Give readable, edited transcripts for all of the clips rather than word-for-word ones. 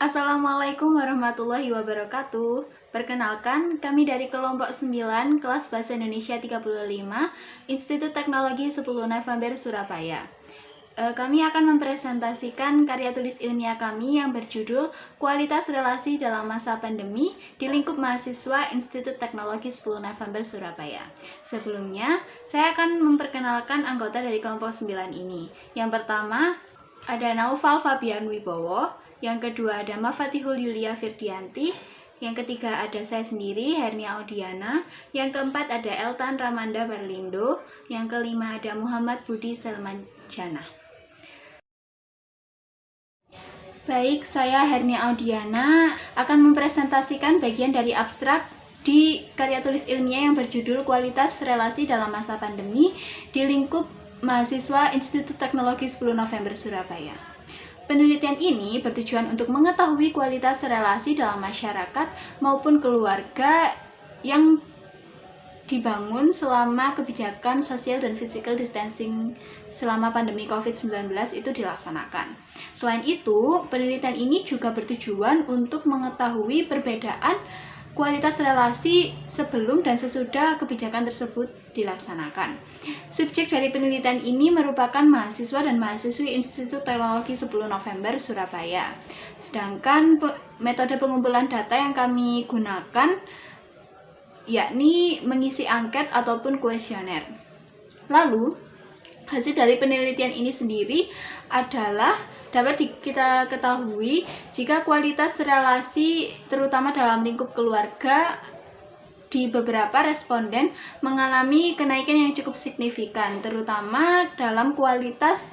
Assalamualaikum warahmatullahi wabarakatuh. Perkenalkan, kami dari kelompok 9 kelas Bahasa Indonesia 35 Institut Teknologi 10 November Surabaya. Kami akan mempresentasikan karya tulis ilmiah kami yang berjudul Kualitas Relasi dalam Masa Pandemi di lingkup mahasiswa Institut Teknologi 10 November Surabaya. Sebelumnya, saya akan memperkenalkan anggota dari kelompok 9 ini. Yang pertama, ada Naufal Fabian Wibowo. Yang kedua ada Mafatihul Yulia Firdianti. Yang ketiga ada saya sendiri, Hernia Audiana. Yang keempat ada Eltan Ramanda Barlindo. Yang kelima ada Muhammad Budi Selmanjana. Baik, saya Hernia Audiana akan mempresentasikan bagian dari abstrak di karya tulis ilmiah yang berjudul Kualitas Relasi dalam Masa Pandemi di lingkup mahasiswa Institut Teknologi 10 November Surabaya. Penelitian ini bertujuan untuk mengetahui kualitas relasi dalam masyarakat maupun keluarga yang dibangun selama kebijakan social dan physical distancing selama pandemi COVID-19 itu dilaksanakan. Selain itu, penelitian ini juga bertujuan untuk mengetahui perbedaan kualitas relasi sebelum dan sesudah kebijakan tersebut dilaksanakan. Subjek dari penelitian ini merupakan mahasiswa dan mahasiswi Institut Teknologi 10 November Surabaya. Sedangkan metode pengumpulan data yang kami gunakan yakni mengisi angket ataupun kuesioner. Lalu, hasil dari penelitian ini sendiri adalah dapat kita ketahui jika kualitas relasi terutama dalam lingkup keluarga di beberapa responden mengalami kenaikan yang cukup signifikan, terutama dalam kualitas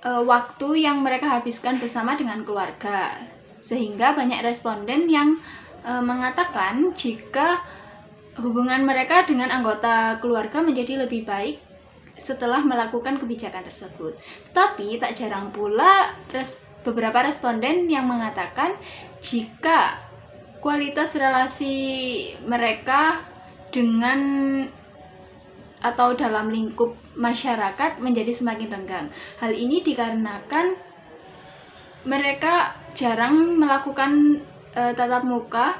waktu yang mereka habiskan bersama dengan keluarga. Sehingga banyak responden yang mengatakan jika hubungan mereka dengan anggota keluarga menjadi lebih baik setelah melakukan kebijakan tersebut. Tetapi tak jarang pula beberapa responden yang mengatakan jika kualitas relasi mereka dengan atau dalam lingkup masyarakat menjadi semakin renggang. Hal ini dikarenakan mereka jarang melakukan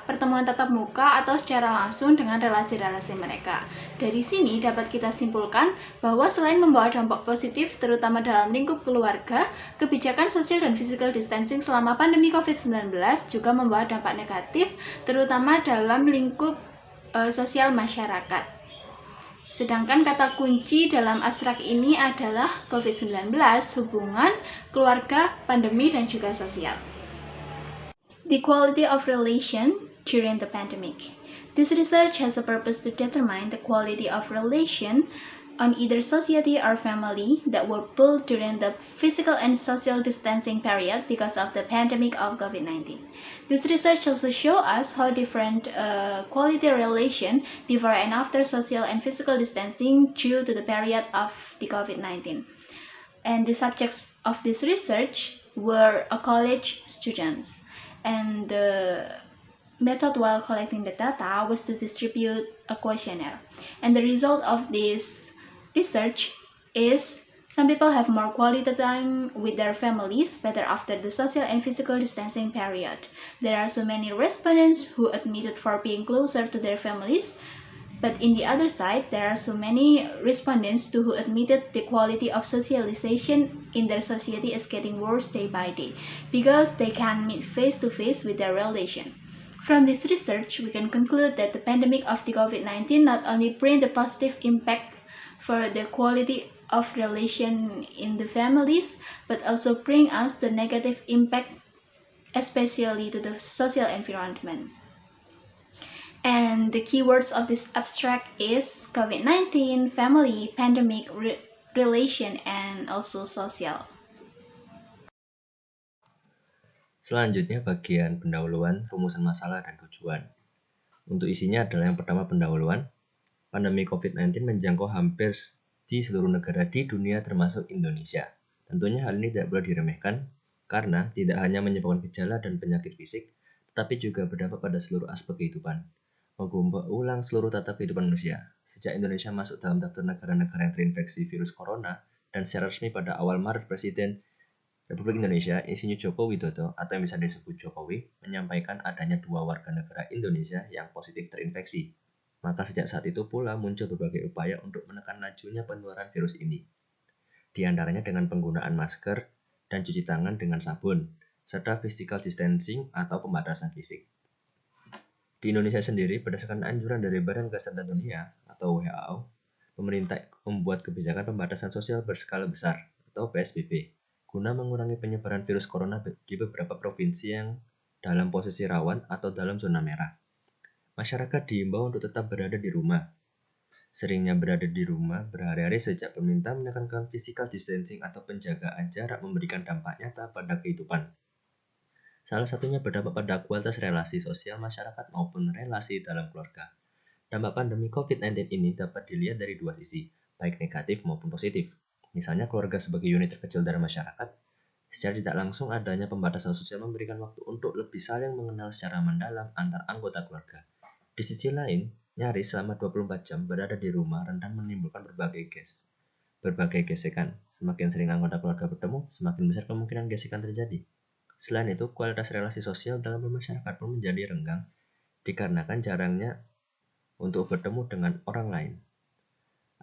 pertemuan tatap muka atau secara langsung dengan relasi-relasi mereka. Dari sini dapat kita simpulkan bahwa selain membawa dampak positif terutama dalam lingkup keluarga, kebijakan sosial dan physical distancing selama pandemi COVID-19 juga membawa dampak negatif terutama dalam lingkup sosial masyarakat. Sedangkan kata kunci dalam abstrak ini adalah COVID-19, hubungan, keluarga, pandemi, dan juga sosial. The quality of relation during the pandemic. This research has a purpose to determine the quality of relation on either society or family that were built during the physical and social distancing period because of the pandemic of COVID-19. This research also shows us how different quality relation before and after social and physical distancing due to the period of the COVID-19. And the subjects of this research were college students. And the method while collecting the data was to distribute a questionnaire. And the result of this research is some people have more quality time with their families better after the social and physical distancing period. There are so many respondents who admitted for being closer to their families, but in the other side, there are so many respondents who admitted the quality of socialization in their society is getting worse day by day because they can't meet face to face with their relation. From this research, we can conclude that the pandemic of the COVID-19 not only bring the positive impact for the quality of relation in the families, but also bring us the negative impact, especially to the social environment. And the keywords of this abstract is COVID-19, family, pandemic, relation, and also social. Selanjutnya bagian pendahuluan, rumusan masalah, dan tujuan. Untuk isinya adalah yang pertama pendahuluan. Pandemi COVID-19 menjangkau hampir di seluruh negara di dunia termasuk Indonesia. Tentunya hal ini tidak boleh diremehkan karena tidak hanya menyebabkan gejala dan penyakit fisik, tetapi juga berdampak pada seluruh aspek kehidupan. Mengubah ulang seluruh tata kehidupan manusia. Sejak Indonesia masuk dalam daftar negara-negara yang terinfeksi virus corona dan secara resmi pada awal Maret Presiden Republik Indonesia, Insinyur Joko Widodo atau yang bisa disebut Jokowi, menyampaikan adanya 2 warga negara Indonesia yang positif terinfeksi. Maka sejak saat itu pula muncul berbagai upaya untuk menekan lajunya penularan virus ini. Di antaranya dengan penggunaan masker dan cuci tangan dengan sabun, serta physical distancing atau pembatasan fisik. Di Indonesia sendiri, berdasarkan anjuran dari Badan Kesehatan Dunia atau WHO, pemerintah membuat kebijakan pembatasan sosial berskala besar atau PSBB guna mengurangi penyebaran virus corona di beberapa provinsi yang dalam posisi rawan atau dalam zona merah. Masyarakat diimbau untuk tetap berada di rumah. Seringnya berada di rumah berhari-hari sejak pemerintah menekankan physical distancing atau penjagaan jarak memberikan dampak nyata pada kehidupan. Salah satunya berdampak pada kualitas relasi sosial masyarakat maupun relasi dalam keluarga. Dampak pandemi COVID-19 ini dapat dilihat dari 2 sisi, baik negatif maupun positif. Misalnya keluarga sebagai unit terkecil dari masyarakat, secara tidak langsung adanya pembatasan sosial memberikan waktu untuk lebih saling mengenal secara mendalam antar anggota keluarga. Di sisi lain, nyaris selama 24 jam berada di rumah rentan menimbulkan berbagai gesekan. Semakin sering anggota keluarga bertemu, semakin besar kemungkinan gesekan terjadi. Selain itu, kualitas relasi sosial dalam masyarakat pun menjadi renggang dikarenakan jarangnya untuk bertemu dengan orang lain.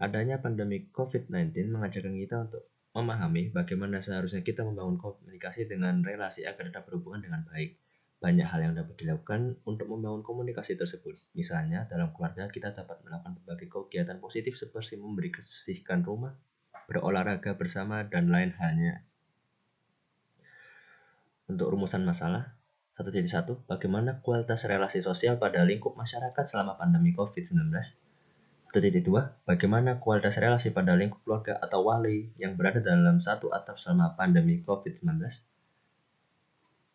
Adanya pandemi COVID-19 mengajarkan kita untuk memahami bagaimana seharusnya kita membangun komunikasi dengan relasi agar tetap berhubungan dengan baik. Banyak hal yang dapat dilakukan untuk membangun komunikasi tersebut. Misalnya, dalam keluarga kita dapat melakukan berbagai kegiatan positif seperti membersihkan rumah, berolahraga bersama, dan lain halnya. Untuk rumusan masalah 1.1, bagaimana kualitas relasi sosial pada lingkup masyarakat selama pandemi COVID-19? 1.2, bagaimana kualitas relasi pada lingkup keluarga atau wali yang berada dalam satu atap selama pandemi COVID-19?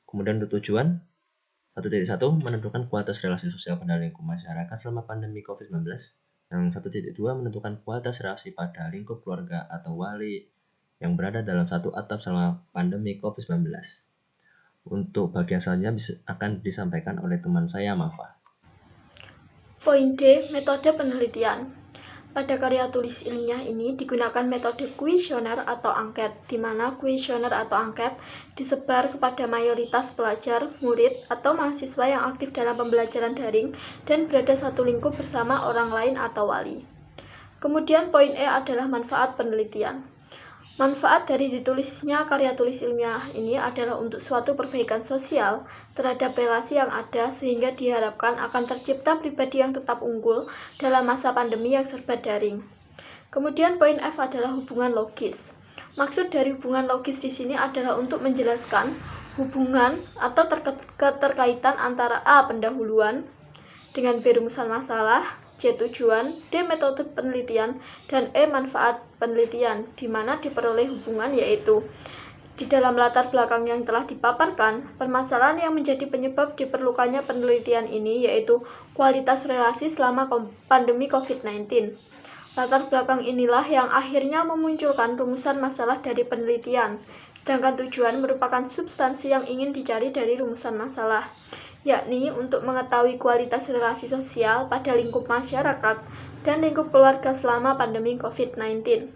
Kemudian untuk tujuan 1.1, menentukan kualitas relasi sosial pada lingkup masyarakat selama pandemi COVID-19. Yang 1.2, menentukan kualitas relasi pada lingkup keluarga atau wali yang berada dalam satu atap selama pandemi COVID-19. Untuk bagian selanjutnya akan disampaikan oleh teman saya, Mafa. Poin D, metode penelitian. Pada karya tulis ilmiah ini digunakan metode kuesioner atau angket, di mana kuesioner atau angket disebar kepada mayoritas pelajar, murid, atau mahasiswa yang aktif dalam pembelajaran daring dan berada satu lingkup bersama orang lain atau wali. Kemudian poin E adalah manfaat penelitian. Manfaat dari ditulisnya karya tulis ilmiah ini adalah untuk suatu perbaikan sosial terhadap relasi yang ada sehingga diharapkan akan tercipta pribadi yang tetap unggul dalam masa pandemi yang serba daring. Kemudian poin F adalah hubungan logis. Maksud dari hubungan logis di sini adalah untuk menjelaskan hubungan atau keterkaitan antara A. pendahuluan dengan B. rumusan masalah, C. tujuan, D. metode penelitian, dan E. manfaat penelitian, di mana diperoleh hubungan yaitu di dalam latar belakang yang telah dipaparkan, permasalahan yang menjadi penyebab diperlukannya penelitian ini yaitu kualitas relasi selama pandemi COVID-19. Latar belakang inilah yang akhirnya memunculkan rumusan masalah dari penelitian, sedangkan tujuan merupakan substansi yang ingin dicari dari rumusan masalah, yakni untuk mengetahui kualitas relasi sosial pada lingkup masyarakat dan lingkup keluarga selama pandemi COVID-19.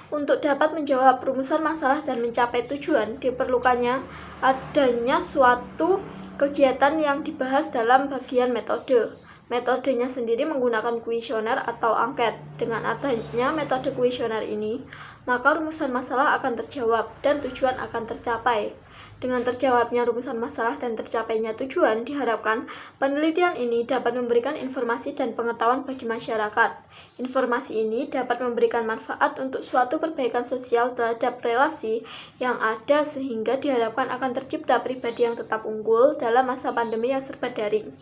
Untuk dapat menjawab rumusan masalah dan mencapai tujuan, diperlukannya adanya suatu kegiatan yang dibahas dalam bagian metode. Metodenya sendiri menggunakan kuesioner atau angket. Dengan adanya metode kuesioner ini, maka rumusan masalah akan terjawab dan tujuan akan tercapai. Dengan terjawabnya rumusan masalah dan tercapainya tujuan, diharapkan penelitian ini dapat memberikan informasi dan pengetahuan bagi masyarakat. Informasi ini dapat memberikan manfaat untuk suatu perbaikan sosial terhadap relasi yang ada sehingga diharapkan akan tercipta pribadi yang tetap unggul dalam masa pandemi yang serba daring.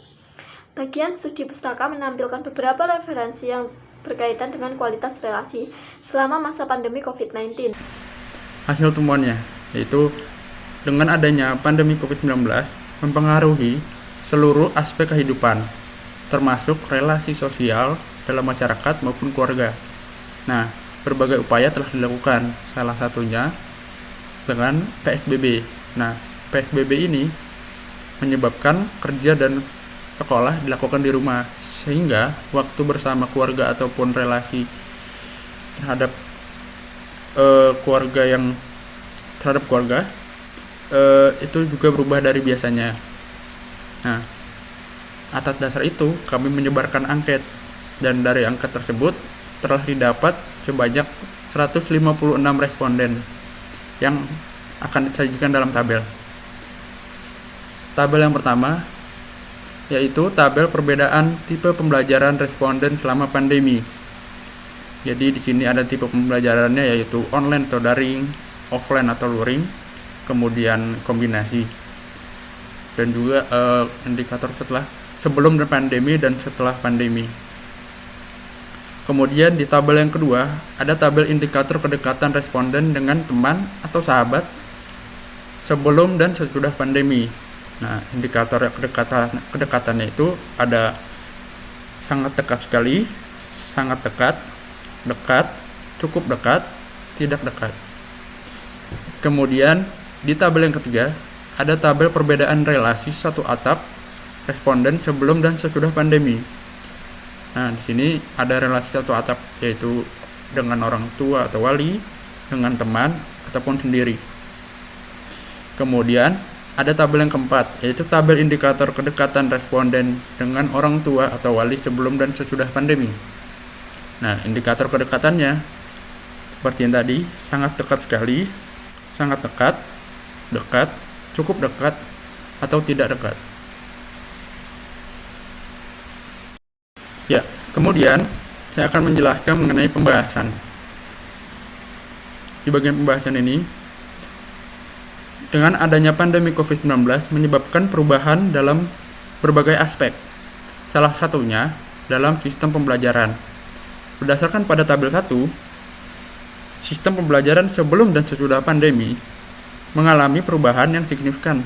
Bagian studi pustaka menampilkan beberapa referensi yang berkaitan dengan kualitas relasi selama masa pandemi COVID-19. Hasil temuannya yaitu dengan adanya pandemi COVID-19 mempengaruhi seluruh aspek kehidupan, termasuk relasi sosial dalam masyarakat maupun keluarga. Nah, berbagai upaya telah dilakukan, salah satunya dengan PSBB. Nah, PSBB ini menyebabkan kerja dan sekolah dilakukan di rumah, sehingga waktu bersama keluarga ataupun relasi terhadap keluarga yang terhadap keluarga itu juga berubah dari biasanya. Nah, atas dasar itu kami menyebarkan angket, dan dari angket tersebut telah didapat sebanyak 156 responden yang akan disajikan dalam tabel. Tabel yang pertama yaitu tabel perbedaan tipe pembelajaran responden selama pandemi. Jadi di sini ada tipe pembelajarannya yaitu online atau daring, offline atau luring, kemudian kombinasi, dan juga indikator sebelum pandemi dan setelah pandemi. Kemudian di tabel yang kedua ada tabel indikator kedekatan responden dengan teman atau sahabat sebelum dan sesudah pandemi. Nah, indikator kedekatannya itu ada sangat dekat sekali, sangat dekat, dekat, cukup dekat, tidak dekat. Kemudian di tabel yang ketiga ada tabel perbedaan relasi satu atap responden sebelum dan sesudah pandemi. Nah, di sini ada relasi satu atap yaitu dengan orang tua atau wali, dengan teman ataupun sendiri. Kemudian ada tabel yang keempat yaitu tabel indikator kedekatan responden dengan orang tua atau wali sebelum dan sesudah pandemi. Nah, indikator kedekatannya seperti yang tadi, sangat dekat sekali, sangat dekat, dekat, cukup dekat, atau tidak dekat. Ya, kemudian saya akan menjelaskan mengenai pembahasan. Di bagian pembahasan ini, dengan adanya pandemi COVID-19 menyebabkan perubahan dalam berbagai aspek. Salah satunya dalam sistem pembelajaran. Berdasarkan pada tabel 1, sistem pembelajaran sebelum dan sesudah pandemi mengalami perubahan yang signifikan.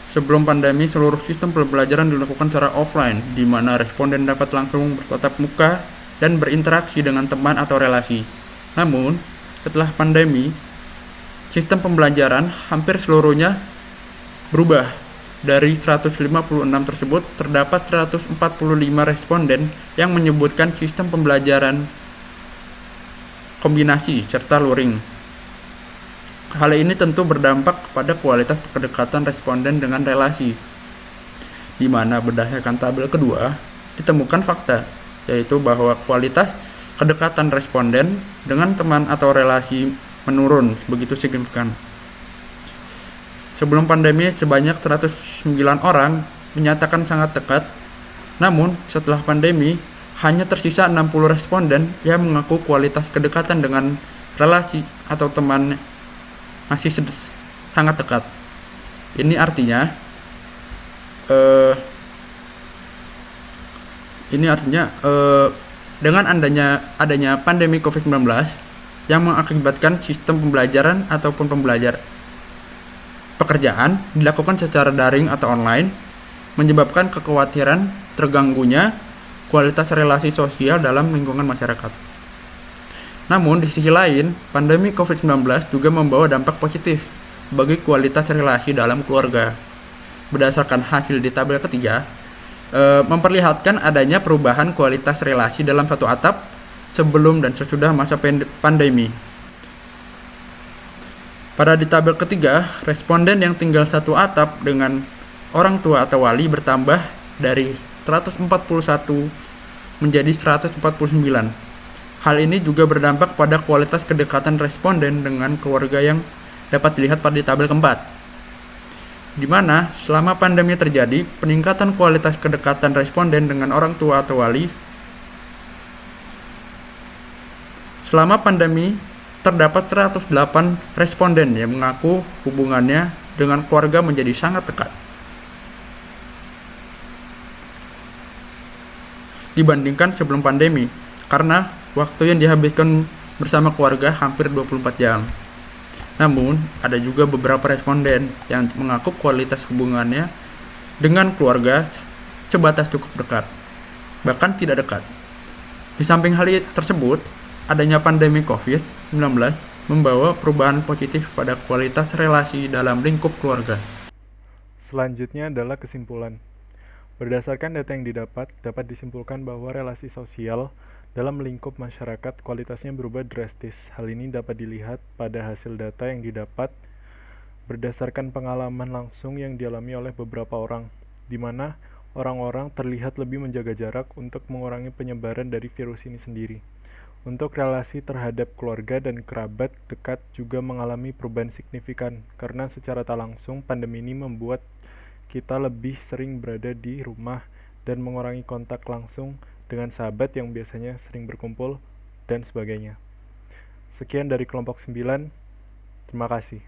Sebelum pandemi, seluruh sistem pembelajaran dilakukan secara offline, di mana responden dapat langsung bertatap muka dan berinteraksi dengan teman atau relasi. Namun, setelah pandemi, sistem pembelajaran hampir seluruhnya berubah. Dari 156 tersebut, terdapat 145 responden yang menyebutkan sistem pembelajaran kombinasi serta luring. Hal ini tentu berdampak pada kualitas kedekatan responden dengan relasi, di mana berdasarkan tabel kedua ditemukan fakta, yaitu bahwa kualitas kedekatan responden dengan teman atau relasi menurun begitu signifikan. Sebelum pandemi sebanyak 109 orang menyatakan sangat dekat, namun setelah pandemi hanya tersisa 60 responden yang mengaku kualitas kedekatan dengan relasi atau teman masih sangat dekat. Ini artinya dengan adanya pandemi COVID-19 yang mengakibatkan sistem pembelajaran ataupun pekerjaan dilakukan secara daring atau online, menyebabkan kekhawatiran terganggunya kualitas relasi sosial dalam lingkungan masyarakat. Namun, di sisi lain, pandemi COVID-19 juga membawa dampak positif bagi kualitas relasi dalam keluarga. Berdasarkan hasil di tabel ketiga, memperlihatkan adanya perubahan kualitas relasi dalam satu atap sebelum dan sesudah masa pandemi. Pada di tabel ketiga, responden yang tinggal satu atap dengan orang tua atau wali bertambah dari 141 menjadi 149. Hal ini juga berdampak pada kualitas kedekatan responden dengan keluarga yang dapat dilihat pada tabel keempat, di mana selama pandemi terjadi peningkatan kualitas kedekatan responden dengan orang tua atau wali. Selama pandemi terdapat 108 responden yang mengaku hubungannya dengan keluarga menjadi sangat dekat dibandingkan sebelum pandemi, karena waktu yang dihabiskan bersama keluarga hampir 24 jam. Namun, ada juga beberapa responden yang mengaku kualitas hubungannya dengan keluarga sebatas cukup dekat, bahkan tidak dekat. Di samping hal tersebut, adanya pandemi COVID-19 membawa perubahan positif pada kualitas relasi dalam lingkup keluarga. Selanjutnya adalah kesimpulan. Berdasarkan data yang dapat disimpulkan bahwa relasi sosial Dalam lingkup masyarakat, kualitasnya berubah drastis. Hal ini dapat dilihat pada hasil data yang didapat berdasarkan pengalaman langsung yang dialami oleh beberapa orang, di mana orang-orang terlihat lebih menjaga jarak untuk mengurangi penyebaran dari virus ini sendiri. Untuk relasi terhadap keluarga dan kerabat dekat juga mengalami perubahan signifikan, karena secara tak langsung pandemi ini membuat kita lebih sering berada di rumah dan mengurangi kontak langsung dengan sahabat yang biasanya sering berkumpul, dan sebagainya. Sekian dari kelompok 9. Terima kasih.